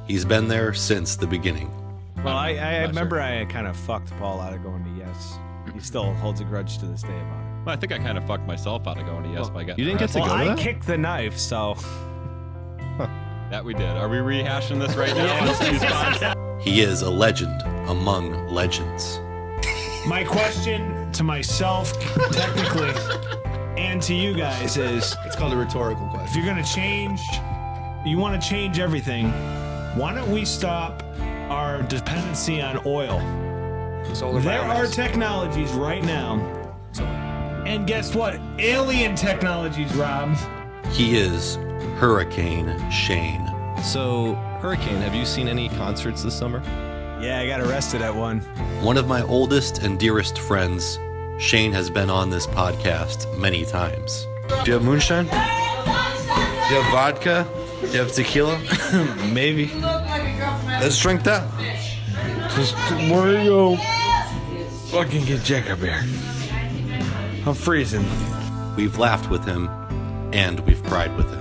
He's been there since the beginning. Well, I remember I kind of fucked Paul out of going to Yes. He still holds a grudge to this day about it. Well, I think I kind of fucked myself out of going to Yes by getting. You didn't get to Well, go to I that? kicked the knife, so... That we did. Are we rehashing this right now? on Steve's podcast? He is a legend among legends. My question to myself, technically, and to you guys is, It's called a rhetorical if question. you're going to change, you want to change everything, why don't we stop our dependency on oil? There are technologies right now, and guess what? Alien technologies, Rob. He is Hurricane Shane. So, Hurricane, have you seen any concerts this summer? Yeah, I got arrested at one. One of my oldest and dearest friends, Shane has been on this podcast many times. Do you have moonshine? Do you have vodka? Do you have tequila? Maybe. Let's drink that. Just where you go? Fucking get Jacob here. I'm freezing. We've laughed with him, and we've cried with him.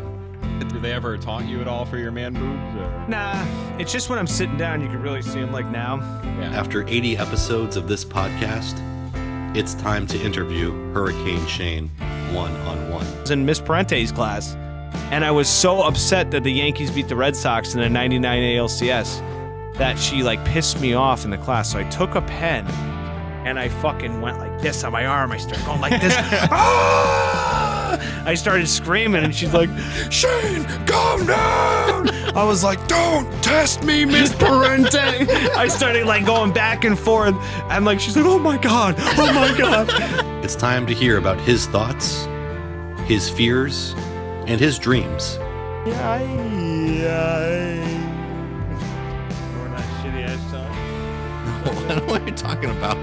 Do they ever taunt you at all for your man boobs? Or? Nah, it's just when I'm sitting down, you can really see them like now. Yeah. After 80 episodes of this podcast, it's time to interview Hurricane Shane one-on-one. I was in Miss Parente's class, and I was so upset that the Yankees beat the Red Sox in the 99 ALCS that she like pissed me off in the class. So I took a pen and I fucking went like this on my arm. I started going like this. Ah! I started screaming and she's like, Shane, calm down. I was like, don't test me, Miss Parente. I started like going back and forth and like she's like, oh my God. It's time to hear about his thoughts, his fears, and his dreams. I don't know what you're talking about.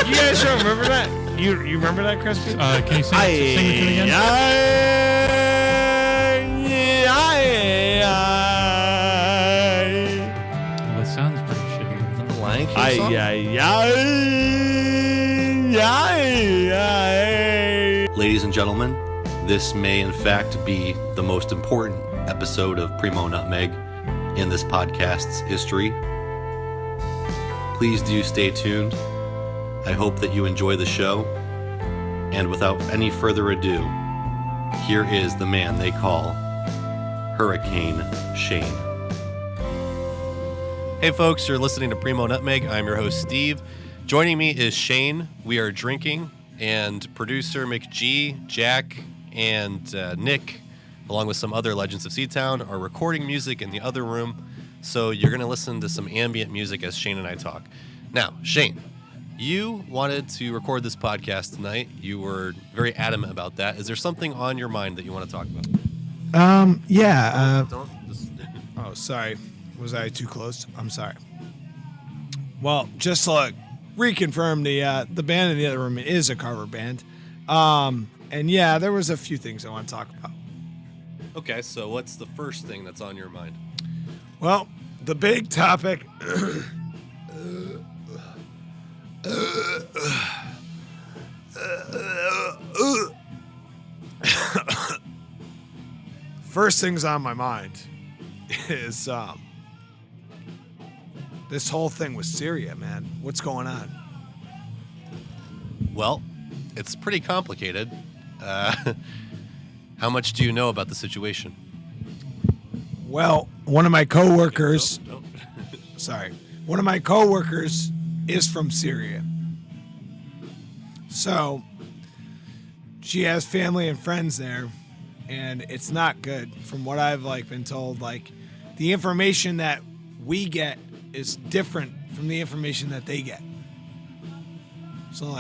You guys don't remember that? You remember that, Crispy? Can you sing it to me again? Well, it sounds pretty shitty. The Lion King song? Ladies and gentlemen, this may in fact be the most important episode of Primo Nutmeg in this podcast's history. Please do stay tuned. I hope that you enjoy the show. And without any further ado, here is the man they call Hurricane Shane. Hey folks, you're listening to Primo Nutmeg. I'm your host, Steve. Joining me is Shane. We are drinking, and producer McG, Jack, and Nick, along with some other legends of Seatown, are recording music in the other room. So you're going to listen to some ambient music as Shane and I talk. Now, Shane, you wanted to record this podcast tonight. You were very adamant about that. Is there something on your mind that you want to talk about? Yeah. Just- Oh, sorry. Was I too close? I'm sorry. Well, just to like reconfirm, the band in the other room is a cover band. And yeah, there was a few things I want to talk about. Okay, so what's the first thing that's on your mind? Well, the big topic. First things on my mind is this whole thing with Syria, man. What's going on? Well, it's pretty complicated. How much do you know about the situation? Well, one of my coworkers. Nope. Sorry. One of my coworkers is from Syria. So she has family and friends there, and it's not good from what I've been told. The information that we get is different from the information that they get. So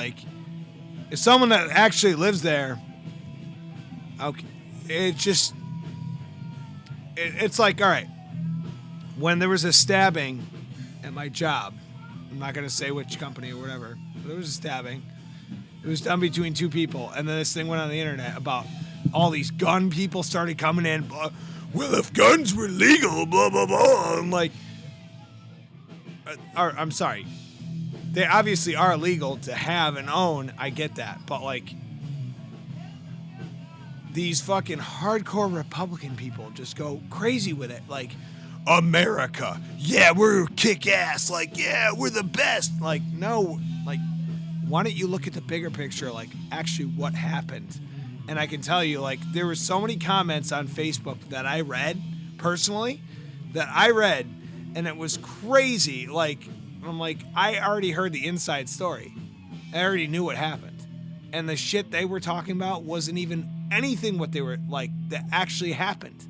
if someone that actually lives there, okay, it's like, all right, when there was a stabbing at my job, I'm not going to say which company or whatever, but there was a stabbing. It was done between two people, and then this thing went on the internet about all these gun people started coming in. Well, if guns were legal, blah, blah, blah. I'm like, I'm sorry. They obviously are legal to have and own. I get that. But these fucking hardcore Republican people just go crazy with it. Like, America, yeah, we're kick ass. Like, yeah, we're the best. Like, no, like, why don't you look at the bigger picture, like, actually what happened? And I can tell you, like, there were so many comments on Facebook that I read, personally, and it was crazy. Like, I'm like, I already heard the inside story. I already knew what happened. And the shit they were talking about wasn't even anything what they were, like, that actually happened.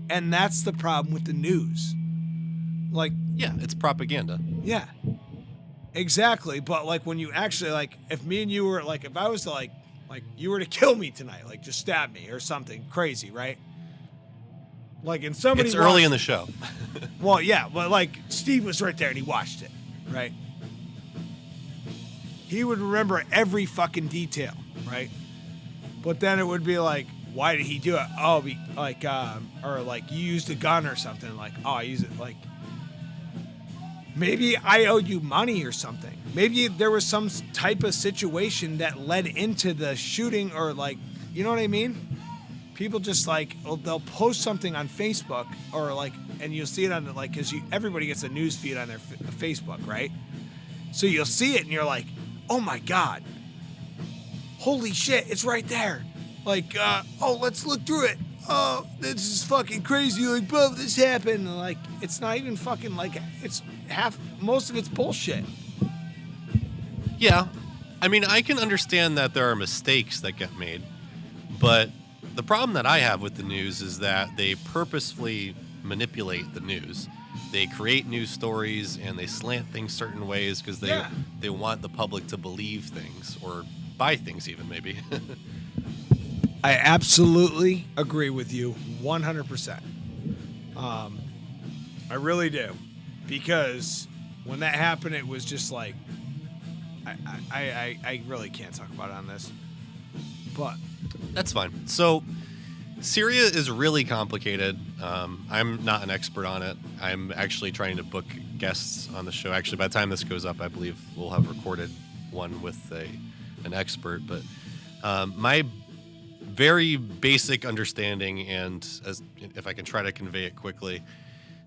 And that's the problem with the news. Like, Yeah, it's propaganda. yeah, exactly. But like when you actually, like, if me and you were like, if I was to like you were to kill me tonight, like just stab me or something crazy, right? Like, and somebody It's early in the show. well, yeah, but like Steve was right there and he watched it, right? He would remember every fucking detail, right? But then it would be like, why did he do it? Oh, or like you used a gun or something. Like, oh, I use it. Like, maybe I owed you money or something. Maybe there was some type of situation that led into the shooting, or like, you know what I mean? People just like, they'll post something on Facebook or like, and you'll see it on the, like, because everybody gets a news feed on their Facebook, right? So you'll see it and you're like, oh my God, holy shit, it's right there. Like, oh, let's look through it. Oh, this is fucking crazy. Like, bro, this happened. And like, it's not even fucking like, most of it's bullshit. Yeah. I mean, I can understand that there are mistakes that get made, but the problem that I have with the news is that they purposefully manipulate the news. They create news stories and they slant things certain ways because they want the public to believe things or buy things even, maybe. I absolutely agree with you 100%. I really do. Because when that happened, it was just like, I really can't talk about it on this. But That's fine. So, Syria is really complicated. I'm not an expert on it. I'm actually trying to book guests on the show. Actually, by the time this goes up, I believe we'll have recorded one with an expert. But my very basic understanding, and if I can try to convey it quickly,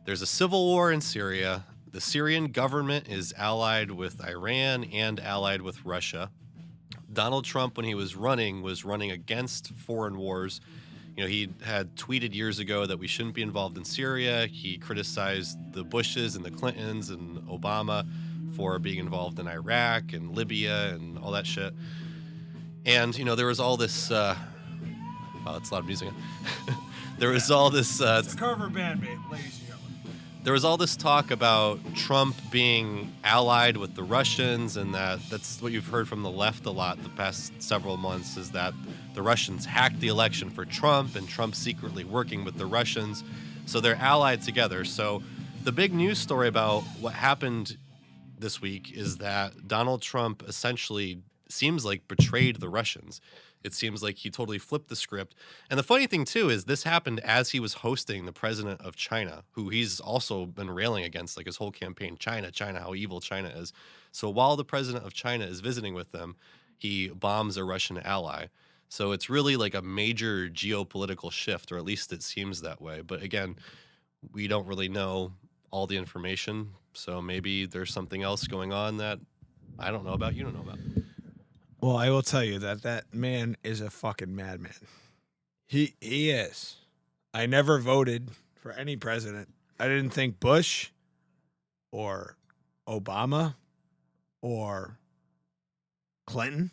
there's a civil war in Syria. The Syrian government is allied with Iran and allied with Russia. Donald Trump, when he was running against foreign wars. You know, he had tweeted years ago that we shouldn't be involved in Syria. He criticized the Bushes and the Clintons and Obama for being involved in Iraq and Libya and all that shit. And, you know, there was all this... wow, that's a lot of music. There was all this... it's a cover band, ladies and gentlemen. There was all this talk about Trump being allied with the Russians, and that's what you've heard from the left a lot the past several months, is that the Russians hacked the election for Trump, and Trump's secretly working with the Russians. So they're allied together. So the big news story about what happened this week is that Donald Trump essentially seems like betrayed the Russians. It seems like he totally flipped the script. And the funny thing, too, is this happened as he was hosting the president of China, who he's also been railing against, like his whole campaign, China, how evil China is. So while the president of China is visiting with them, he bombs a Russian ally. So it's really like a major geopolitical shift, or at least it seems that way. But again, we don't really know all the information. So maybe there's something else going on that I don't know about, you don't know about. Well, I will tell you that man is a fucking madman. He is. I never voted for any president. I didn't think Bush or Obama or Clinton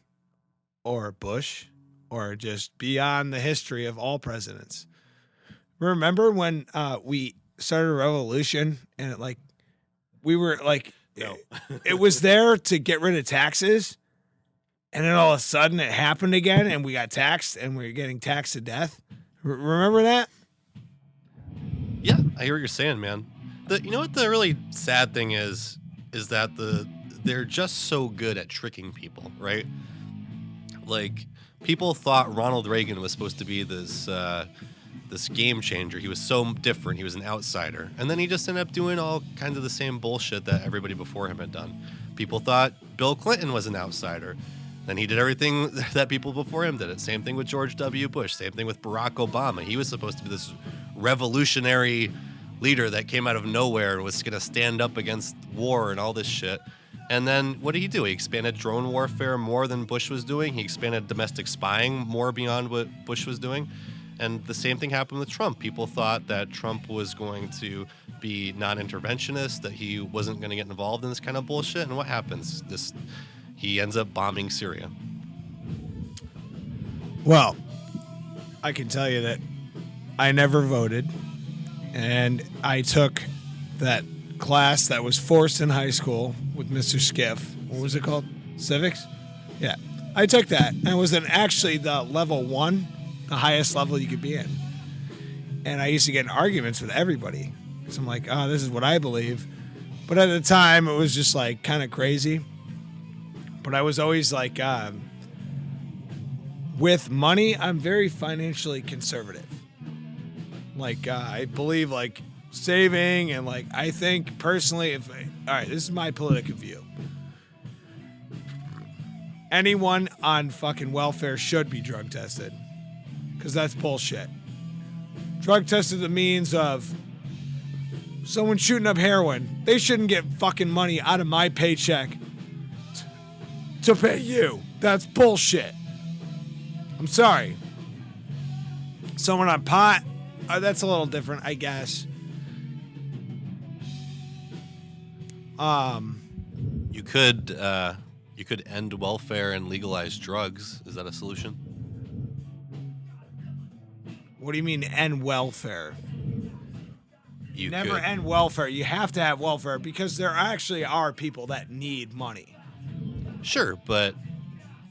or Bush or just beyond the history of all presidents. Remember when we started a revolution and we were like, No. it was there to get rid of taxes? And then all of a sudden it happened again and we got taxed and we're getting taxed to death. Remember that? Yeah, I hear what you're saying, man. You know what the really sad thing is that they're just so good at tricking people, right? Like, people thought Ronald Reagan was supposed to be this game changer. He was so different. He was an outsider. And then he just ended up doing all kinds of the same bullshit that everybody before him had done. People thought Bill Clinton was an outsider. Then he did everything that people before him did it. Same thing with George W. Bush. Same thing with Barack Obama. He was supposed to be this revolutionary leader that came out of nowhere and was going to stand up against war and all this shit. And then what did he do? He expanded drone warfare more than Bush was doing. He expanded domestic spying more beyond what Bush was doing. And the same thing happened with Trump. People thought that Trump was going to be non-interventionist, that he wasn't going to get involved in this kind of bullshit. And what happens? He ends up bombing Syria. Well, I can tell you that I never voted, and I took that class that was forced in high school with Mr. Skiff. What was it called? Civics? Yeah. I took that, and it was actually the level 1, the highest level you could be in. And I used to get in arguments with everybody, because I'm like, oh, this is what I believe. But at the time, it was just like kind of crazy. But I was always like, with money, I'm very financially conservative. Like, I believe like saving, and like, I think personally, all right, this is my political view. Anyone on fucking welfare should be drug tested, because that's bullshit. Drug tested the means of someone shooting up heroin. They shouldn't get fucking money out of my paycheck to pay you. That's bullshit. I'm sorry. Someone on pot, that's a little different, I guess. You could end welfare and legalize drugs. Is that a solution? What do you mean end welfare? You Never could. end welfare. You have to have welfare because there actually are people that need money. Sure, but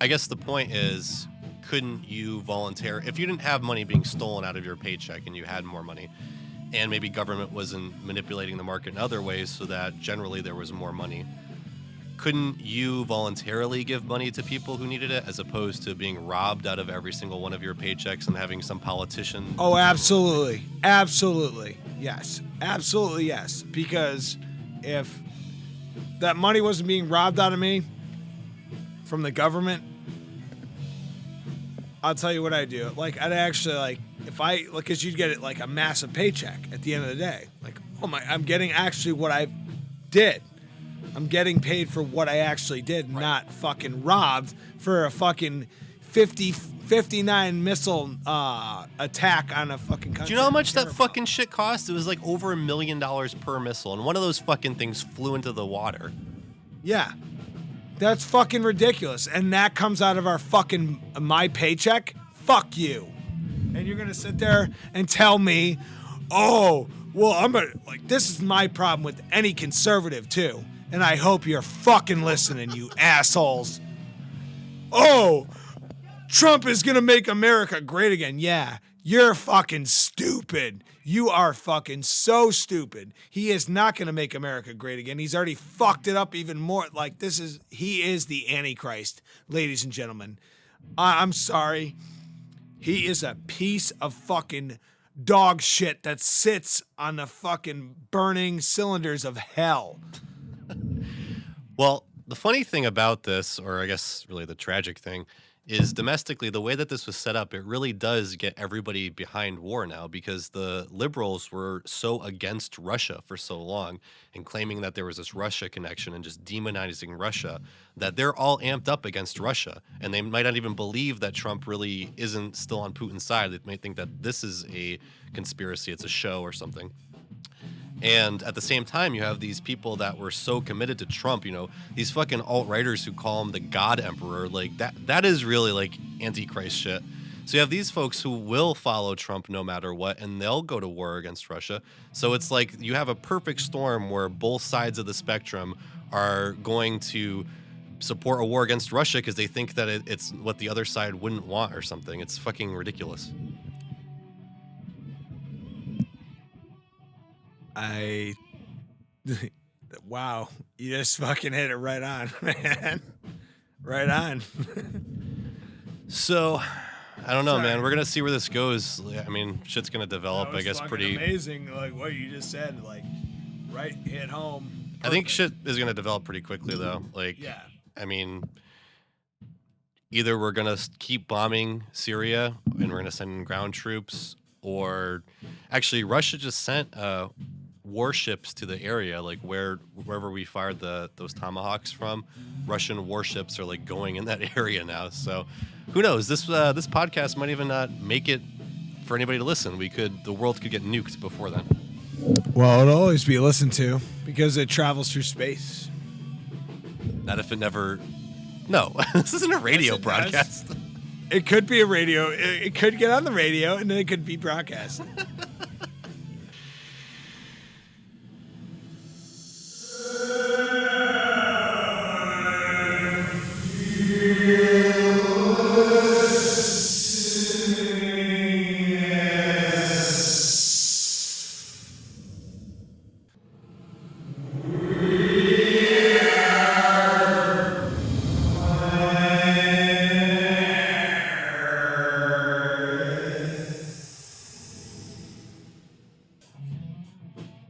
I guess the point is, couldn't you volunteer if you didn't have money being stolen out of your paycheck and you had more money, and maybe government wasn't manipulating the market in other ways so that generally there was more money? Couldn't you voluntarily give money to people who needed it as opposed to being robbed out of every single one of your paychecks and having some politician? Oh, absolutely. Absolutely. Yes. Absolutely yes. Because if that money wasn't being robbed out of me from the government, I'll tell you what I'd do. Like, I'd actually, like, if I, like, because you'd get it like a massive paycheck at the end of the day. Like, oh my, I'm getting actually what I did. I'm getting paid for what I actually did, not fucking robbed for a fucking 59 missile attack on a fucking country. Do you know how much that fucking shit cost? It was like over $1 million per missile, and one of those fucking things flew into the water. Yeah. That's fucking ridiculous. And that comes out of our fucking, my paycheck? Fuck you. And you're going to sit there and tell me, oh, well, I'm going to, like, this is my problem with any conservative, too. And I hope you're fucking listening, you assholes. Oh, Trump is going to make America great again. Yeah, you're fucking stupid. You are fucking so stupid. He is not going to make America great again. He's already fucked it up even more. Like, he is the Antichrist, ladies and gentlemen. I'm sorry. He is a piece of fucking dog shit that sits on the fucking burning cylinders of hell. Well, the funny thing about this, or I guess really the tragic thing, is domestically, the way that this was set up, it really does get everybody behind war now, because the liberals were so against Russia for so long and claiming that there was this Russia connection and just demonizing Russia, that they're all amped up against Russia. And they might not even believe that Trump really isn't still on Putin's side. They might think that this is a conspiracy, it's a show or something. And at the same time, you have these people that were so committed to Trump, you know, these fucking alt-righters who call him the God Emperor. Like, that is really like Antichrist shit. So you have these folks who will follow Trump no matter what, and they'll go to war against Russia. So it's like you have a perfect storm where both sides of the spectrum are going to support a war against Russia because they think that it's what the other side wouldn't want or something. It's fucking ridiculous. Wow, you just fucking hit it right on, man. Right on. So, I don't know, man. We're gonna see where this goes. I mean, shit's gonna develop, I guess, pretty amazing. Like what you just said, like right hit home. I think shit is gonna develop pretty quickly, though. Like, yeah. I mean, either we're gonna keep bombing Syria and we're gonna send in ground troops, or actually Russia just sent warships to the area, like wherever we fired those tomahawks from. Russian warships are like going in that area now. So who knows? This podcast might even not make it for anybody to listen. The world could get nuked before then. Well, it'll always be listened to because it travels through space. Not if it never. No, this isn't a radio broadcast. It could be a radio. It could get on the radio, and then it could be broadcast.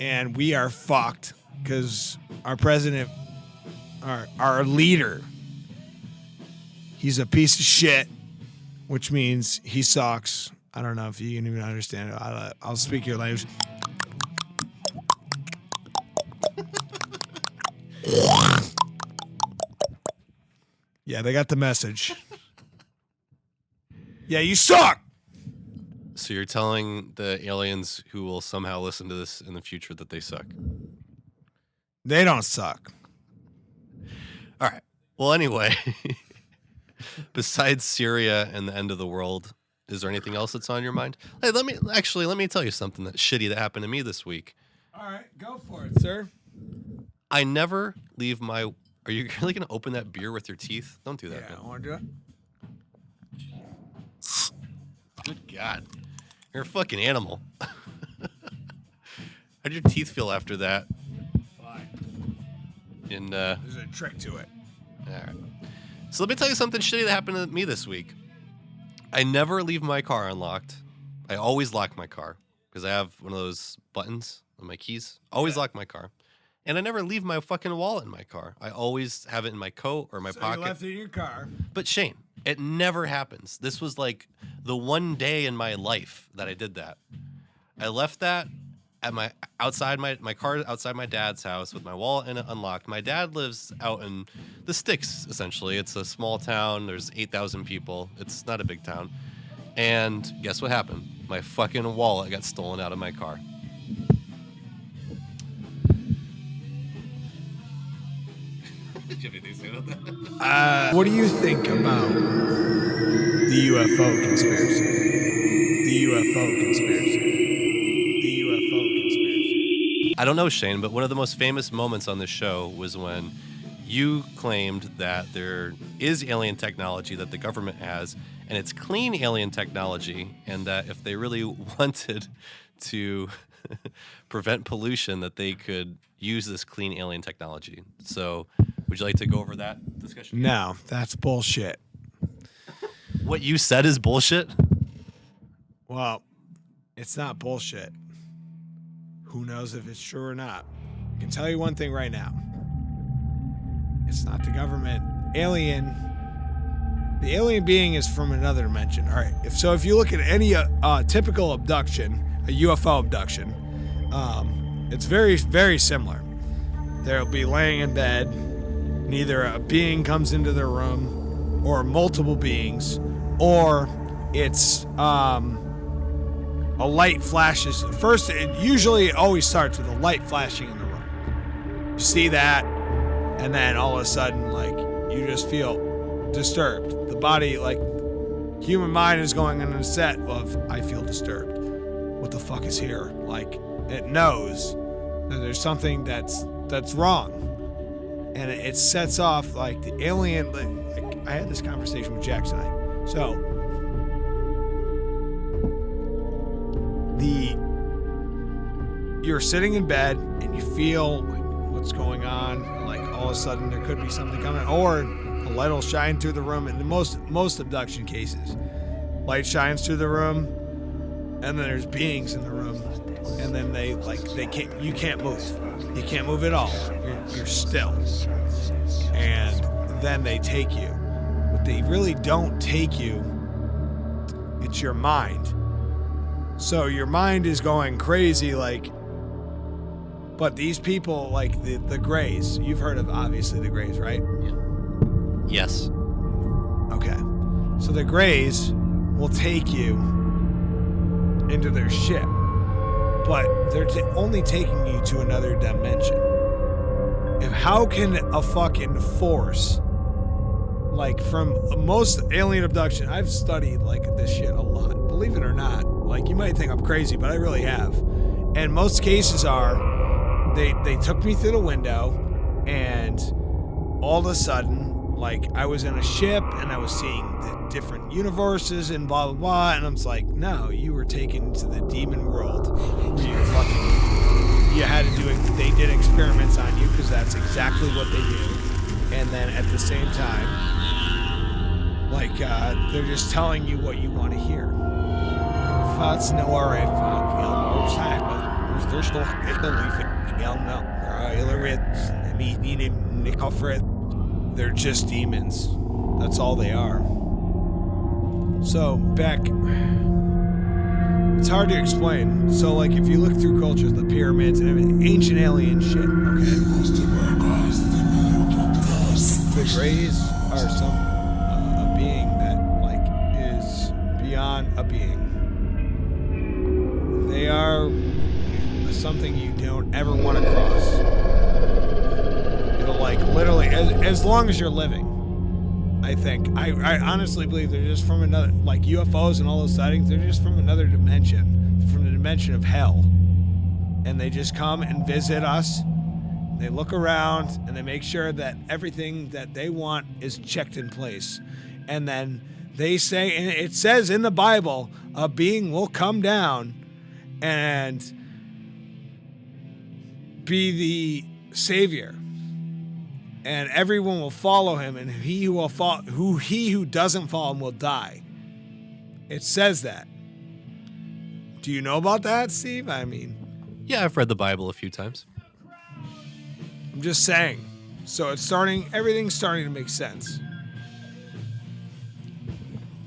And we are fucked because our president, our leader, he's a piece of shit, which means he sucks. I don't know if you can even understand it. I'll speak your language. Yeah, they got the message. Yeah, you suck. So you're telling the aliens who will somehow listen to this in the future that they suck? They don't suck. All right. Well, anyway, besides Syria and the end of the world, is there anything else that's on your mind? Hey, let me tell you something that's shitty that happened to me this week. All right, go for it, sir. I never leave my. Are you really gonna open that beer with your teeth? Don't do that. Yeah, man. I want to do it. Good God, you're a fucking animal. How'd your teeth feel after that? Fine. And There's a trick to it. all right. So let me tell you something shitty that happened to me this week. I never leave my car unlocked. I always lock my car because I have one of those buttons on my keys. Always lock my car. And I never leave my fucking wallet in my car. I always have it in my coat or my pocket. You left it in your car. But Shane, it never happens. This was like the one day in my life that I did that. I left that at my car outside my dad's house with my wallet in it unlocked. My dad lives out in the sticks, essentially. It's a small town. There's 8,000 people. It's not a big town. And guess what happened? My fucking wallet got stolen out of my car. What do you think about the UFO conspiracy? The UFO conspiracy. The UFO conspiracy. I don't know, Shane, but one of the most famous moments on this show was when you claimed that there is alien technology that the government has, and it's clean alien technology, and that if they really wanted to prevent pollution, that they could use this clean alien technology. So would you like to go over that discussion? No, that's bullshit. What you said is bullshit? Well, it's not bullshit. Who knows if it's true or not? I can tell you one thing right now. It's not the government. The alien being is from another dimension. All right. If you look at any typical abduction, a UFO abduction, it's very, very similar. They'll be laying in bed. Neither a being comes into their room, or multiple beings, or it's a light flashes. First, it usually always starts with a light flashing in the room. You see that, and then all of a sudden, like, you just feel disturbed. The body, like, human mind is going in a set of, I feel disturbed. What the fuck is here? Like, it knows that there's something that's wrong. And it sets off, like, the alien. Like, I had this conversation with Jack tonight. So, you're sitting in bed and you feel like what's going on. Like, all of a sudden there could be something coming, or a light will shine through the room. In the most abduction cases, light shines through the room, and then there's beings in the room, and then you can't move. You can't move at all. You're still. And then they take you with but they really don't take you. It's your mind. So your mind is going crazy, like, but these people, like the Greys, you've heard of, obviously, the Greys, right? Yes. Okay. So the Greys will take you into their ship, but they're only taking you to another dimension. How can a fucking force, like, from most alien abduction, I've studied, like, this shit a lot, believe it or not. Like, you might think I'm crazy, but I really have. And most cases are, they took me through the window, and all of a sudden, like, I was in a ship, and I was seeing the different universes, and blah, blah, blah, and I'm just like, no, you were taken to the demon world, where you had to do it. They did experiments on you, because that's exactly what they do. And then at the same time, like, they're just telling you what you want to hear. Fats no are they're just demons. That's all they are. So, Beck, it's hard to explain. So, like, if you look through cultures, the pyramids and everything, ancient alien shit, okay? The Greys are a being that, like, is beyond a being. They are something you don't ever want to cross. It'll, like, literally, as long as you're living, I think. I honestly believe they're just from another, like, UFOs and all those sightings, they're just from another dimension, from the dimension of hell. And they just come and visit us. They look around and they make sure that everything that they want is checked in place. And then they say, and it says in the Bible, a being will come down and be the savior. And everyone will follow him, and he who doesn't follow him will die. It says that. Do you know about that, Steve? I mean, Yeah, I've read the Bible a few times. I'm just saying. So everything's starting to make sense.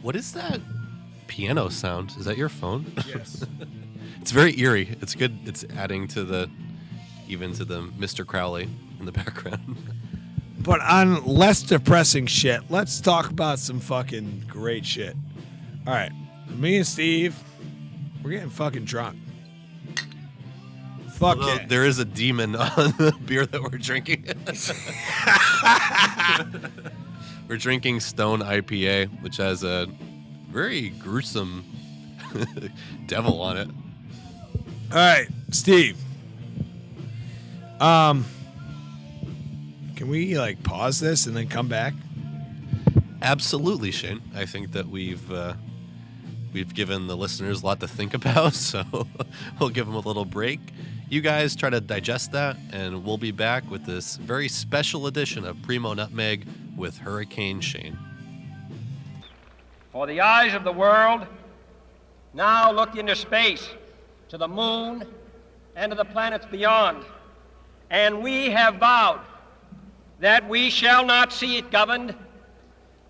What is that piano sound? Is that your phone? Yes. It's very eerie. It's good. It's adding to the Mr. Crowley in the background. But on less depressing shit, let's talk about some fucking great shit. All right. Me and Steve, we're getting fucking drunk. Fuck Although yeah. there is a demon on the beer that we're drinking. We're drinking Stone IPA, which has a very gruesome devil on it. All right, Steve. Can we, like, pause this and then come back? Absolutely, Shane. I think that we've given the listeners a lot to think about, so we'll give them a little break. You guys try to digest that, and we'll be back with this very special edition of Primo Nutmeg with Hurricane Shane. For the eyes of the world now look into space, to the moon and to the planets beyond, and we have vowed that we shall not see it governed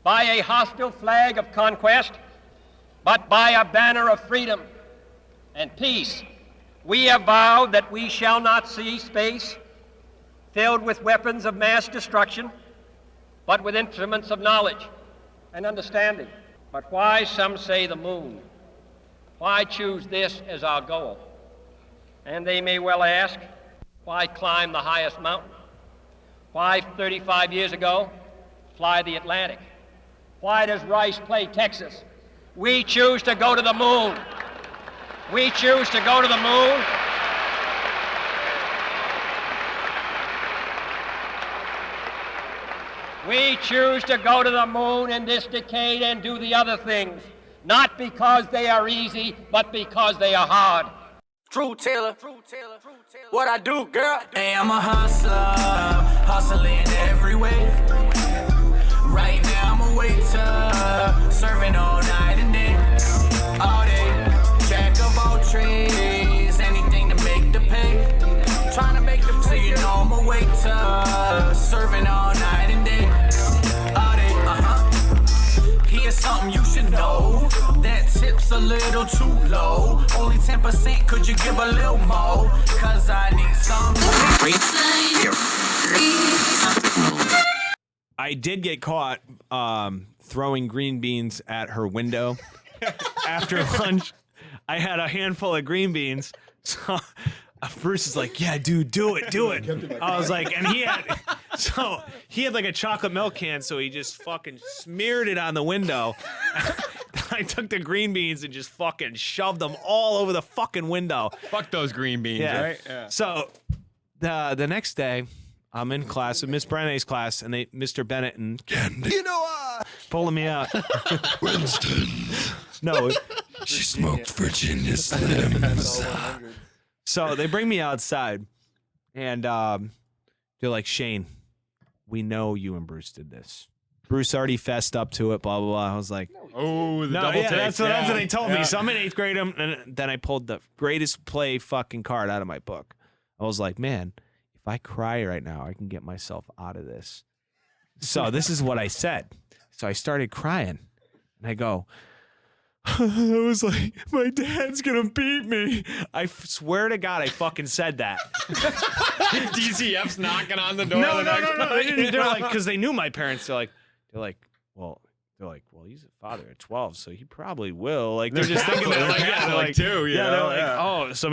by a hostile flag of conquest, but by a banner of freedom and peace. We have vowed that we shall not see space filled with weapons of mass destruction, but with instruments of knowledge and understanding. But why, some say, the moon? Why choose this as our goal? And they may well ask, why climb the highest mountain? Why, 35 years ago, fly the Atlantic? Why does Rice play Texas? We choose to go to the moon. We choose to go to the moon. We choose to go to the moon in this decade and do the other things, not because they are easy, but because they are hard. True Taylor, what I do, girl? Hey, I'm a hustler, hustling every way. Right now I'm a waiter, serving all night and day, all day. Jack of all trades, anything to make the pay. Trying to make the so you know I'm a waiter, serving all night and day, all day. Here's something you should know. That tip's a little too low. Only 10%, could you give a little more? Cause I need some. I did get caught throwing green beans at her window after lunch. I had a handful of green beans. So Bruce is like, yeah, dude, do it. I was like, and he had like a chocolate milk can, so he just fucking smeared it on the window. I took the green beans and just fucking shoved them all over the fucking window. Fuck those green beans, right? Yeah. So the next day, I'm in class with Miss Brene's class, and Mr. Bennett and Candy, pulling me out. Winston. No, She smoked Virginia Slims. so they bring me outside, and they're like, Shane, we know you and Bruce did this. Bruce already fessed up to it, blah, blah, blah. I was like, oh, the no, double yeah, take. that's what they told me. So I'm in 8th grade, and then I pulled the greatest play fucking card out of my book. I was like, man, if I cry right now, I can get myself out of this. So this is what I said. So I started crying, and I go, I was like, my dad's gonna beat me. I swear to God, I fucking said that. DCF's knocking on the door. No. They didn't. They're like, because they knew my parents. They're like, well, he's a father at 12, so he probably will. Like, they're just thinking that. Like, yeah, they're like, two, you know? They're like, Yeah. oh, so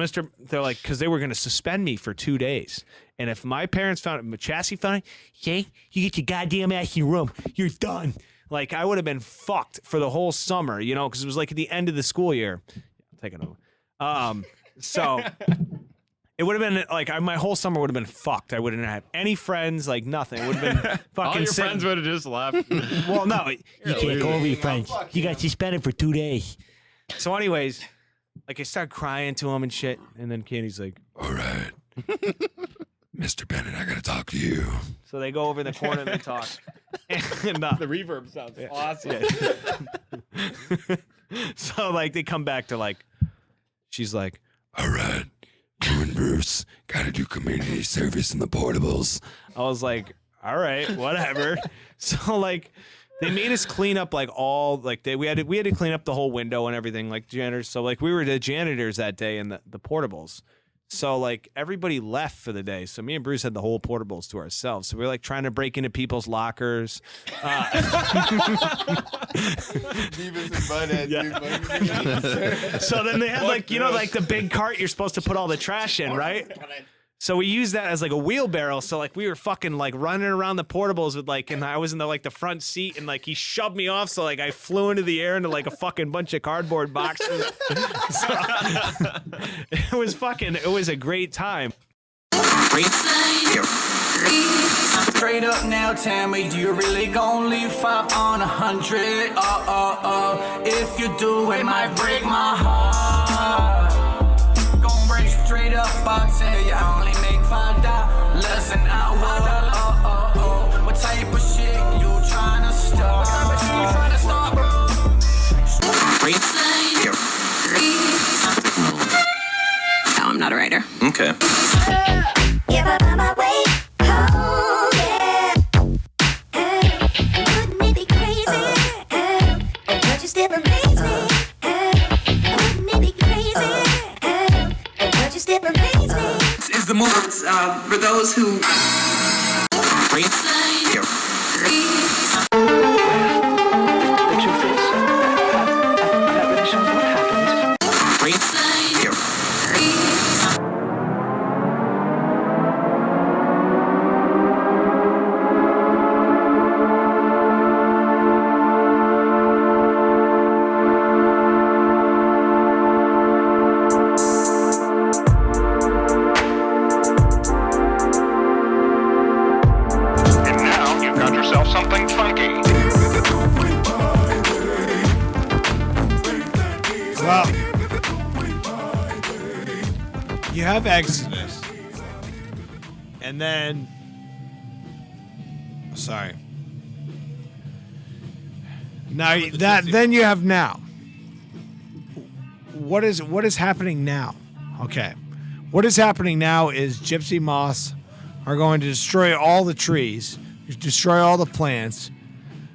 they're like, because they were gonna suspend me for 2 days, and if my parents found it, Chassie found it, okay, you get your goddamn ass in your room, you're done. Like, I would have been fucked for the whole summer, you know, because it was like at the end of the school year. I'm taking over. So it would have been like my whole summer would have been fucked. I wouldn't have any friends, like nothing. It would have been fucking. All your friends would have just left. Well, no, You can't go over your friends. You got suspended for 2 days. So, anyways, like I started crying to him and shit, and then Candy's like, All right. Mr. Bennett, I gotta talk to you. so they go over in the corner and they talk. And The reverb sounds awesome. so like they come back to like, she's like, All right. You and Bruce gotta do community service in the portables. I was like, all right, whatever. So like they made us clean up like all like we had to clean up the whole window and everything, like janitors. So like we were the janitors that day in the portables. So like everybody left for the day. So me and Bruce had the whole portables to ourselves. So we were like trying to break into people's lockers. So then they had like, you know, like the big cart you're supposed to put all the trash in, right? So we used that as like a wheelbarrow. So like we were fucking like running around the portables with like, and I was in the like the front seat, and like he shoved me off. So like I flew into the air into like a fucking bunch of cardboard boxes. So, it was a great time. Straight up now, tell me, you really gon' leave 5 on 100? If you do, it might break my heart. Gon' break straight up, I'll tell you, I only make $5 an hour. What type of shit you tryna start? No, I'm not a writer. Okay. If I find my way home, yeah. Wouldn't it be crazy? Don't you still amaze me? Wouldn't it be crazy? Don't you still amaze me? This is the movement for those who. The truth is, that really shows what happens. And now you've got yourself something funky. Well, you have Exodus, and then, sorry. Now then you have now. What is happening now? Okay, what is happening now is Gypsy Moths are going to destroy all the trees, destroy all the plants.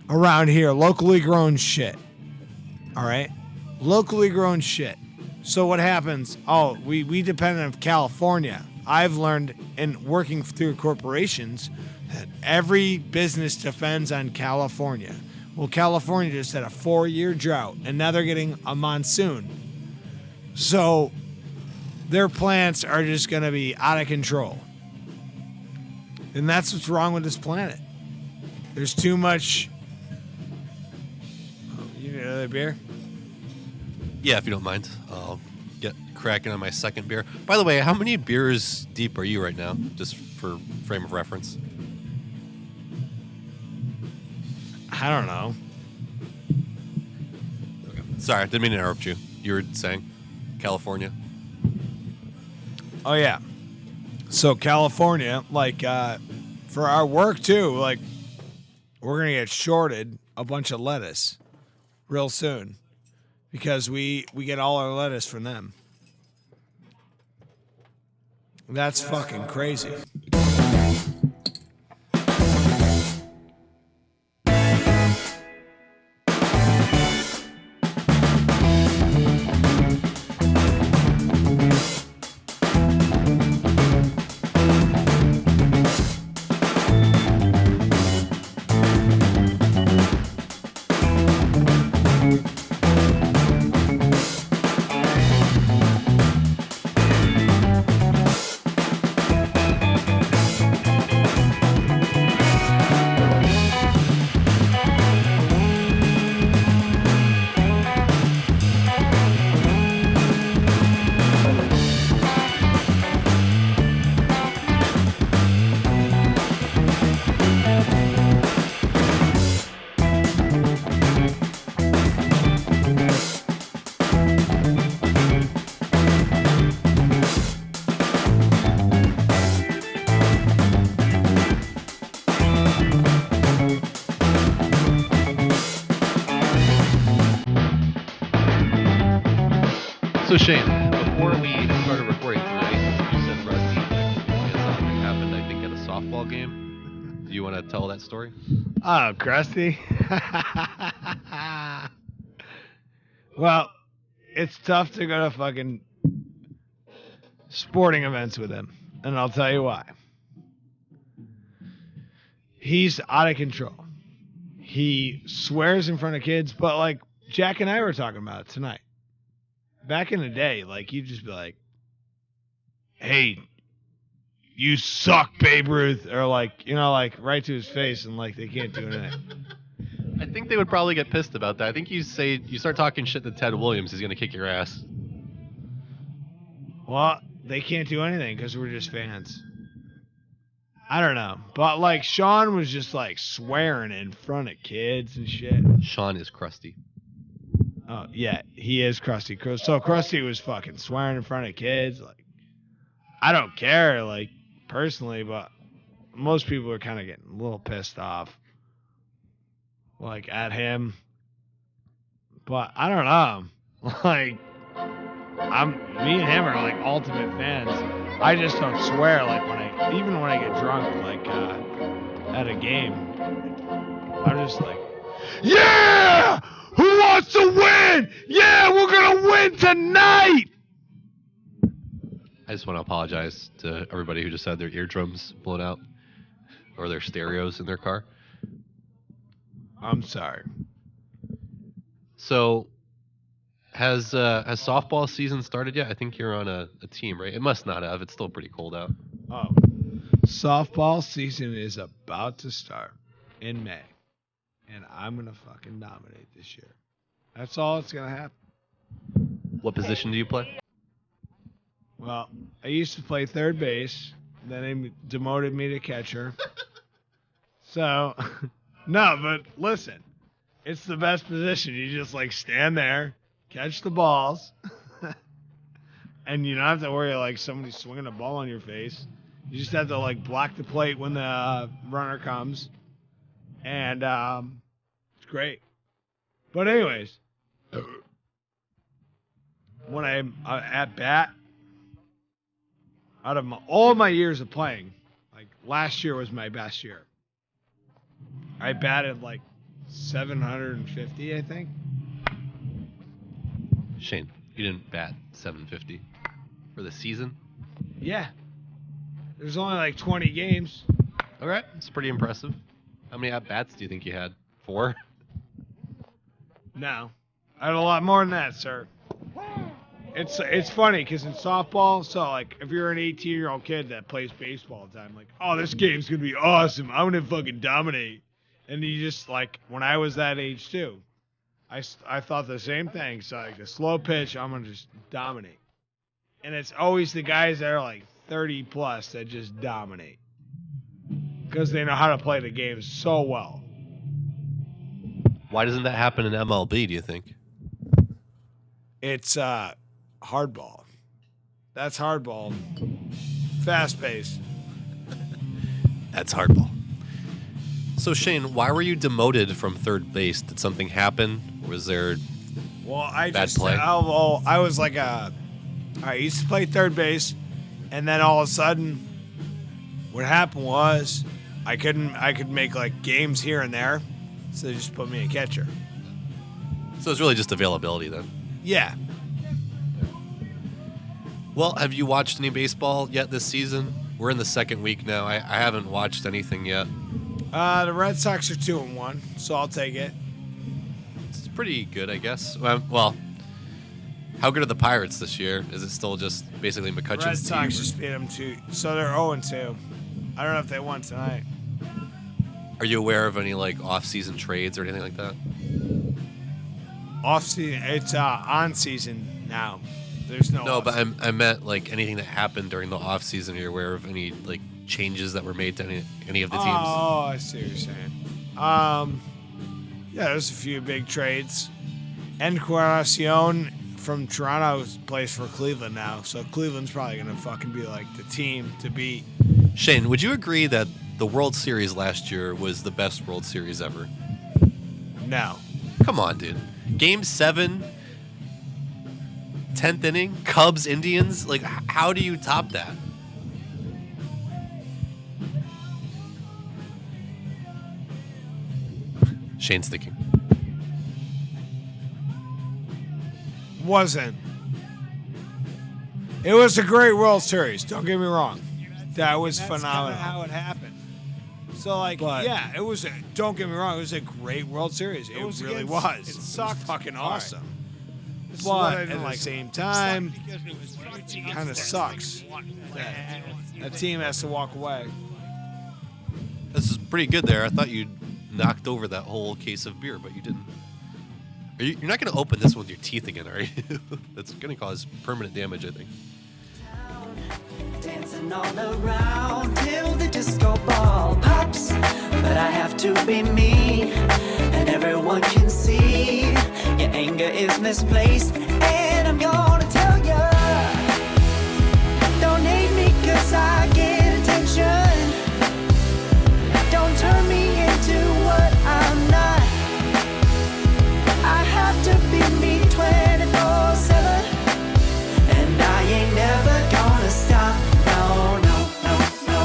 around here, locally grown shit. All right? Locally grown shit. So what happens? Oh, we depend on California. I've learned in working through corporations that every business depends on California. Well, California just had a 4-year drought, and now they're getting a monsoon. So their plants are just going to be out of control. And that's what's wrong with this planet. There's too much... Oh, you need another beer? Yeah, if you don't mind. I'll get cracking on my second beer. By the way, how many beers deep are you right now? Just for frame of reference. I don't know. Okay. Sorry, I didn't mean to interrupt you. You were saying California. Oh, yeah. So California, like, for our work, too, like, we're going to get shorted a bunch of lettuce real soon because we get all our lettuce from them. That's fucking crazy. So Shane, before we started recording tonight, you said Rusty had something happened, I think, at a softball game. Do you want to tell that story? Oh, Krusty. Well, it's tough to go to fucking sporting events with him, and I'll tell you why. He's out of control. He swears in front of kids, but like Jack and I were talking about it tonight. Back in the day, like, you'd just be like, hey, you suck, Babe Ruth, or like, you know, like right to his face, and like they can't do anything. I think they would probably get pissed about that. I think you start talking shit to Ted Williams, he's going to kick your ass. Well, they can't do anything because we're just fans. I don't know. But like Sean was just like swearing in front of kids and shit. Sean is crusty. Oh, yeah, he is Krusty. So Krusty was fucking swearing in front of kids. Like, I don't care, like, personally, but most people are kind of getting a little pissed off, like, at him. But I don't know. Like, me and him are, like, ultimate fans. I just don't swear, like, even when I get drunk, like, at a game. I'm just like, yeah! Who wants to win? Yeah, we're going to win tonight! I just want to apologize to everybody who just had their eardrums blown out or their stereos in their car. I'm sorry. So, has softball season started yet? I think you're on a team, right? It must not have. It's still pretty cold out. Oh. Softball season is about to start in May. And I'm going to fucking dominate this year. That's all that's going to happen. What position do you play? Well, I used to play third base. Then they demoted me to catcher. So, no, but listen. It's the best position. You just, like, stand there, catch the balls, and you don't have to worry, like, somebody swinging a ball on your face. You just have to, like, block the plate when the runner comes. And it's great. But anyways, when I'm at bat, out of all my years of playing, like last year was my best year. I batted like 750, I think. Shane, you didn't bat 750 for the season? Yeah. There's only like 20 games. All right, it's pretty impressive. How many at-bats do you think you had? 4? No. I had a lot more than that, sir. It's funny because in softball, so like if you're an 18-year-old kid that plays baseball all the time, like, oh, this game's gonna be awesome. I'm gonna fucking dominate. And you just like when I was that age too, I thought the same thing. So like the slow pitch, I'm gonna just dominate. And it's always the guys that are like 30 plus that just dominate because they know how to play the game so well. Why doesn't that happen in MLB, do you think? It's hardball. That's hardball. Fast pace. That's hardball. So Shane, why were you demoted from third base? Did something happen? Was there bad play? I was like I used to play third base, and then all of a sudden, what happened was I could make like games here and there, so they just put me a catcher. So it's really just availability then. Yeah. Well, have you watched any baseball yet this season? We're in the second week now. I haven't watched anything yet. The Red Sox are 2-1, so I'll take it. It's pretty good, I guess. Well, how good are the Pirates this year? Is it still just basically McCutcheon's Red team? Sox just beat them so they're 0-2. I don't know if they won tonight. Are you aware of any like off-season trades or anything like that? Off season, it's on season now. There's no. No, but I meant like anything that happened during the off season. Are you aware of any like changes that were made to any of the teams? Oh, I see what you're saying. Yeah, there's a few big trades. Encarnacion from Toronto plays for Cleveland now, so Cleveland's probably gonna fucking be like the team to beat. Shane, would you agree that the World Series last year was the best World Series ever? No. Come on, dude. Game 7, 10th inning, Cubs, Indians. Like, how do you top that? Shane's thinking. Wasn't. It was a great World Series. Don't get me wrong. That was phenomenal. That's how it happened. So, like, yeah, it was. Don't get me wrong. It was a great World Series. It really was. It sucked. Fucking awesome. But at the same time, it kind of sucks that a team has to walk away. This is pretty good there. I thought you knocked over that whole case of beer, but you didn't. You're not going to open this one with your teeth again, are you? That's going to cause permanent damage, I think. Dancing all around till the disco ball pops. But I have to be me, and everyone can see your anger is misplaced. And I'm gonna tell ya, don't hate me 'cause I get attention. Don't turn me into what I'm not. I have to be me 24/7, and I ain't never gonna stop. No, no, no, no.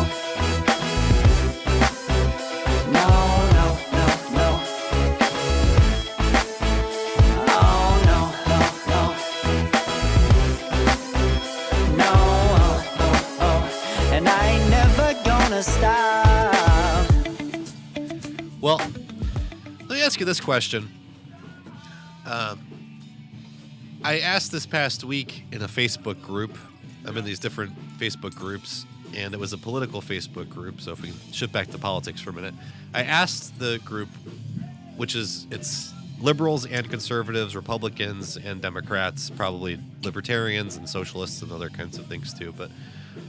No, no, no, no. Oh, no, no, no. No, oh, oh, oh. And I ain't never gonna stop. Well, let me ask you this question. I asked this past week in a Facebook group. I'm in these different Facebook groups, and it was a political Facebook group, so if we can shift back to politics for a minute. I asked the group, it's liberals and conservatives, Republicans and Democrats, probably libertarians and socialists and other kinds of things too, but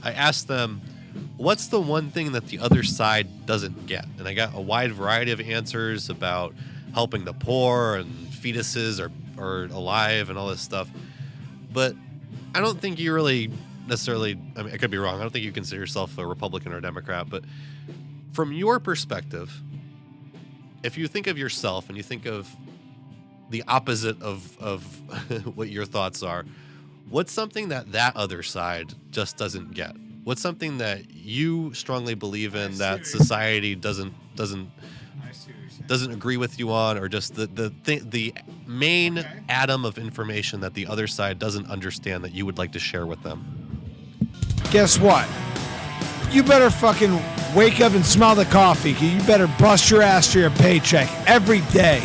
I asked them, what's the one thing that the other side doesn't get? And I got a wide variety of answers about helping the poor and fetuses are alive and all this stuff. But I don't think you really necessarily, I mean, I could be wrong. I don't think you consider yourself a Republican or a Democrat, but from your perspective, if you think of yourself and you think of the opposite of what your thoughts are, what's something that other side just doesn't get? What's something that you strongly believe in that society doesn't doesn't agree with you on, or just the main atom of information that the other side doesn't understand that you would like to share with them? Guess what? You better fucking wake up and smell the coffee. You better bust your ass for your paycheck every day.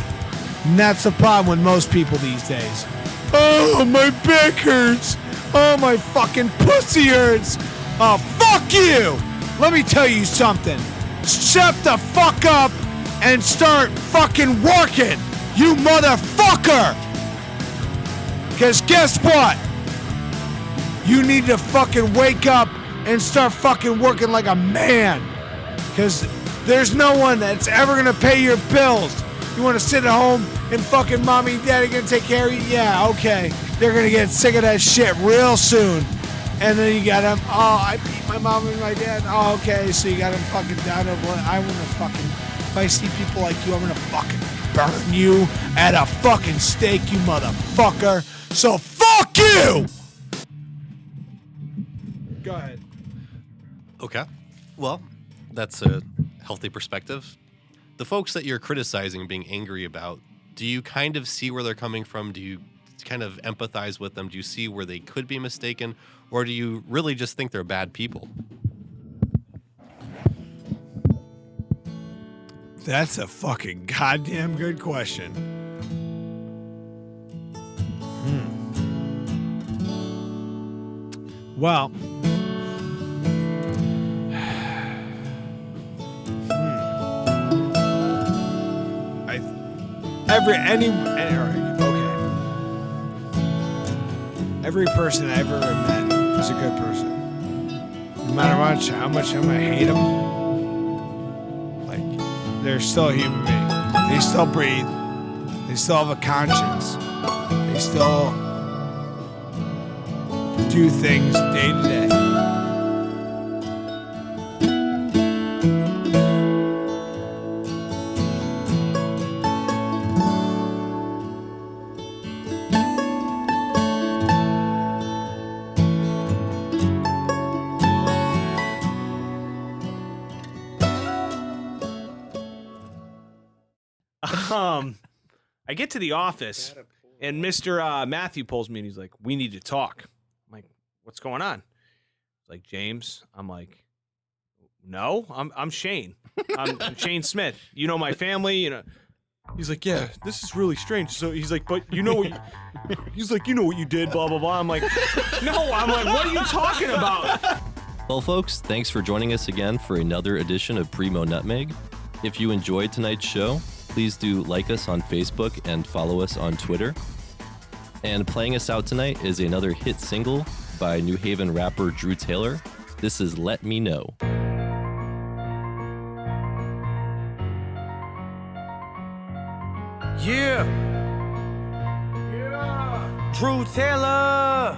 And that's the problem with most people these days. Oh, my back hurts. Oh, my fucking pussy hurts. Oh, fuck you. Let me tell you something. Shut the fuck up and start fucking working, you motherfucker. Because guess what? You need to fucking wake up and start fucking working like a man. Because there's no one that's ever going to pay your bills. You want to sit at home and fucking mommy and daddy going to take care of you? Yeah, okay. They're going to get sick of that shit real soon. And then you got them, oh, I beat my mom and my dad. Oh, okay, so you got them fucking down to what? I want to fucking, if I see people like you, I'm going to fucking burn you at a fucking stake, you motherfucker. So fuck you! Go ahead. Okay. Well, that's a healthy perspective. The folks that you're criticizing, being angry about, do you kind of see where they're coming from? Do you kind of empathize with them? Do you see where they could be mistaken? Or do you really just think they're bad people? That's a fucking goddamn good question. Well, every person I ever met is a good person. No matter how much I'm gonna hate them, like, they're still a human being. They still breathe. They still have a conscience. They still do things day to day. I get to the office, and Mr. Matthew pulls me, and he's like, "We need to talk." I'm like, "What's going on?" He's like, "James." I'm like, "No, I'm Shane. I'm Shane Smith. You know my family, you know." He's like, "Yeah, this is really strange." So he's like, "But you know what?" He's like, "You know what you did, blah blah blah." I'm like, "No." I'm like, "What are you talking about?" Well, folks, thanks for joining us again for another edition of Primo Nutmeg. If you enjoyed tonight's show, please do like us on Facebook and follow us on Twitter. And playing us out tonight is another hit single by New Haven rapper Drew Taylor. This is Let Me Know. Yeah. Drew Taylor.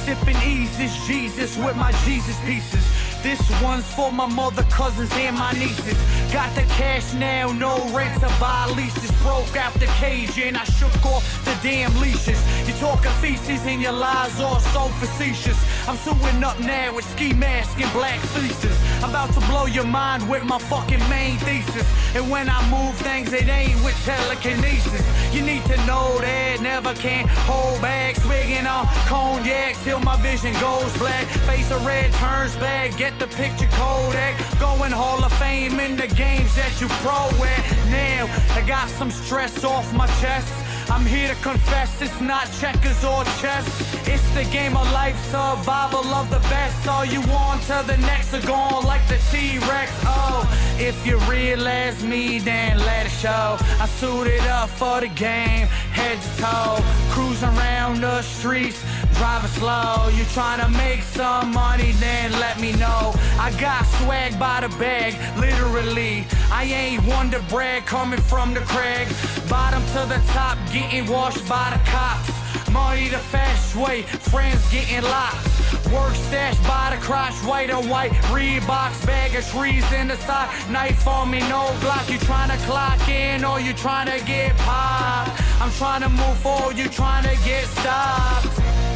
Sipping Easy's Jesus with my Jesus pieces. This one's for my mother, cousins, and my nieces. Got the cash now, no rent to buy leases. Broke out the cage and I shook off the damn leashes. You talking feces and your lies are so facetious. I'm suing up now with ski mask and black fleeces. I'm about to blow your mind with my fucking main thesis. And when I move things, it ain't with telekinesis. You need to know that never can hold back. Swigging on cognac till my vision goes black. Face of red turns back, get the picture Kodak. Going Hall of Fame in the games that you pro at. Now I got some stress off my chest. I'm here to confess it's not checkers or chess. It's the game of life, survival of the best. Are you on to the next or gone like the T-Rex? Oh, if you realize me, then let it show. I suited up for the game, head to toe. Cruising around the streets, driving slow. You trying to make some money, then let me know. I got swag by the bag, literally. I ain't one to brag, coming from the crag. Bottom to the top, getting washed by the cops. Money the fast way, friends getting locked. Work stashed by the crotch, white on white Reeboks, bag of trees in the side. Knife on me, no Glock. You trying to clock in or you trying to get popped? I'm trying to move forward, you trying to get stopped.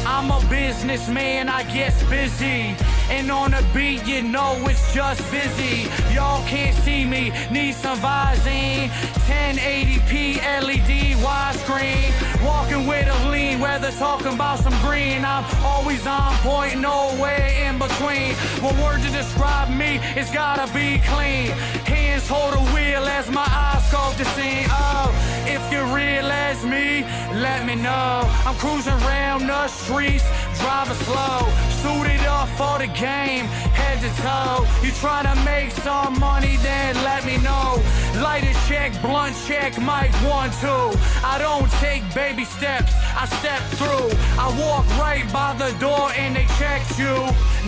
I'm a businessman, I get busy. And on the beat, you know it's just busy. Y'all can't see me, need some Visine. 1080p LED widescreen. Walking with a lean, whether talking about some green. I'm always on point, nowhere in between. One word to describe me, it's gotta be clean. Hands hold the wheel as my eyes scope the scene. Oh, if you're real as me, let me know. I'm cruising around the streets, driving slow, suited up for the game, head to toe. You tryna make some money, then let me know. Lighter check, blunt check, mic 1, 2. I don't take baby steps, I step through. I walk right by the door and they checked you.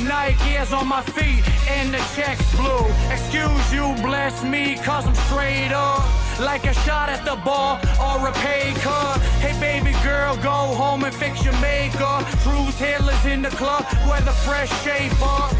Nike is on my feet and the check's blue. Excuse you, bless me, cause I'm straight up. Like a shot at the bar or a pay cut. Hey baby girl, go home and fix your makeup. True tailors in the club, wear the fresh shape up.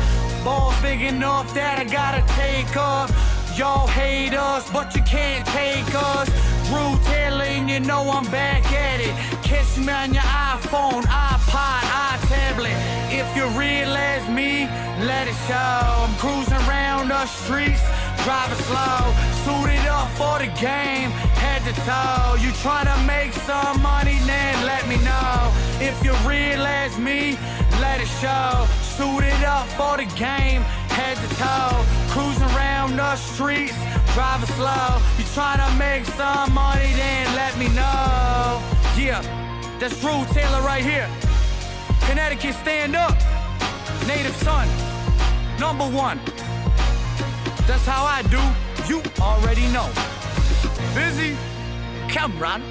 Balls big enough that I gotta take up. Y'all hate us, but you can't take us. Drew Taylor and you know I'm back at it. Catch me on your iPhone, iPod, iTablet. If you're real as me, let it show. I'm cruising around the streets, driving slow, suited up for the game, head to toe. You tryna make some money, then let me know. If you're real as me, let it show. Suited up for the game, head to toe. Cruising around the streets, driving slow. You tryna make some money, then let me know. Yeah, that's Drew Taylor right here. Connecticut, stand up. Native son, #1. That's how I do, you already know. Busy, Cameron.